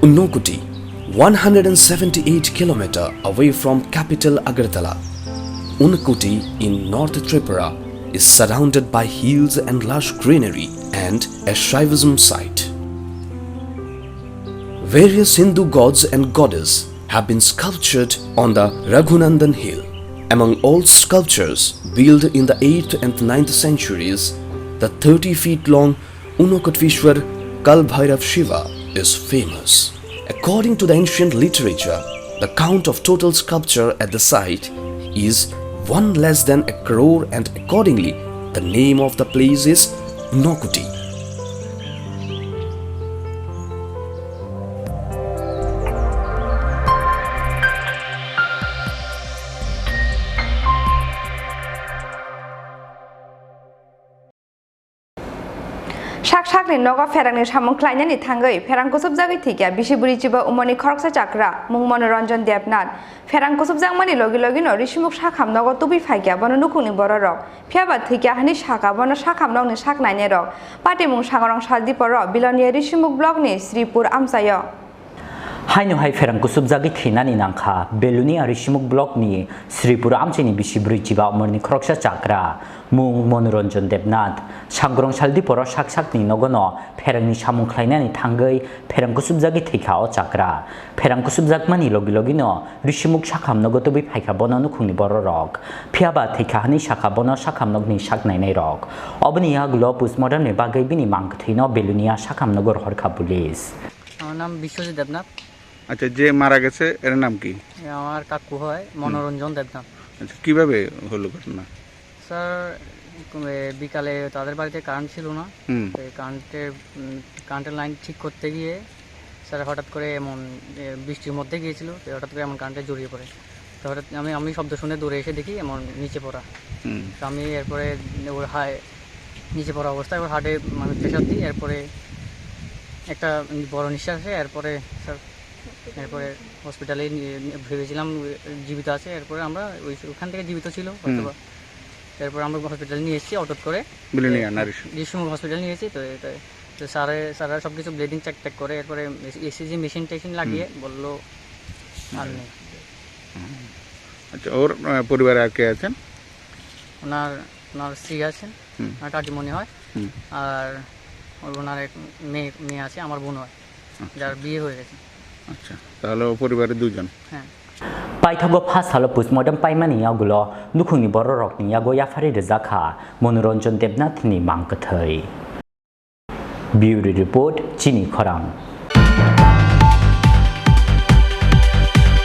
Unnokuti, 178 km away from capital Agartala. Unnokuti in North Tripura is surrounded by hills and lush greenery and a Shaivism site. Various Hindu gods and goddesses have been sculptured on the Raghunandan hill. Among all sculptures built in the 8th and 9th centuries, the 30 feet long Unnokutvishwar Kalbhairav Shiva is famous. According to the ancient literature, the count of total sculpture at the site is one less than a crore, and accordingly, the name of the place is Unnokuti. Chakra noga Pherang ni Shamung Klanya ni Thangai, Pherang Kusubjagwi Thwikha, Bishiburichiba Umoni Khoroksa Chakra, Mung Monoranjan Debnat, Pherang Kusubjagmani Logi no Rishimukh Shakham nogo Tubi Phaikia, Bono Nukuni Borok, Piaba Thwikha Hani Shaka, Bono Shakham Long ni Shak Nine Rock, Pati Mung Khorang Shaldiporo, Belonia Rishimukh blog ni Tripura Amchaio. Hai no hai Pherang Kusubjagwi Thinani nangkha Belonia Rishimukh blog ni Tripura Amchaini Bishiburichiba Umoni Khoroksa Chakra, Mung Monoranjan Debnat, Shangrong Shaldiporo Shak ni nogono Pherang ni Shamung Klanya ni Thangai, Pherang Kusubjagwi Thwikha o Chakra, Pherang Kusubjagmani logi no Rishimukh Shakham nogo Tubi Phaikia bono nukhungni borok, Phiaba Thwikha hani Shakha bono Shakham nogni Shak Nainai rok, Obni yagulo postmodern ni bagai bini mangthino Belonia Shakham nogor Horkha police. আমার নাম বিশ্বজিৎ দেবনাথ। আচ্ছা, যে মারা গেছে এর নাম কি? আমার কাকু হয় মনোরঞ্জন দেবনাথ। আচ্ছা, কিভাবে হলো ঘটনা? স্যার বিকালে তাদের বাড়িতে কারেন্ট ছিল না, কারেন্টের লাইন ঠিক করতে গিয়ে স্যার হঠাৎ করে এমন বৃষ্টির মধ্যে গিয়েছিল, তো হঠাৎ করে এমন কারেন্টে জড়িয়ে পড়ে। তো হঠাৎ আমি শব্দ শুনে দৌড়ে এসে দেখি এমন নিচে পড়া। তো আমি এরপরে ওর নিচে পড়া অবস্থায় ওর হার্টে মানে প্রেশার দিই, এরপরে একটা বড় নিঃশ্বাস আসে, এরপরে এরপরে হসপিটালে ভেবেছিলাম জীবিত আছে, এরপরে আমরা ওখান থেকে জীবিত ছিল হয়তো। এরপর আমরা হসপিটালে নিয়ে এসেছি অটো করে, ঋষিমুখ হসপিটালে নিয়ে এসেছি। তো স্যাররা সব কিছু ব্লিডিং চেক করে এরপরে এসিজি মেশিন লাগিয়ে বললো আর নেই। আচ্ছা, ওর পরিবারে আর কে আছেন? ওনার স্ত্রী আছেন, ওনার কাকিমণি হয়, আর ওনার এক মেয়ে আছে, আমার বোন হয়, যার বিয়ে হয়ে গেছে। আচ্ছা, তাহলে পরিবারে দুজন। হ্যাঁ। Paithago phasalo postmodern paimani yagulo nukhungni borok ni yago yafari rezakha Monoranjan Debnath ni mangkathai. Bureau report Chini Khorang.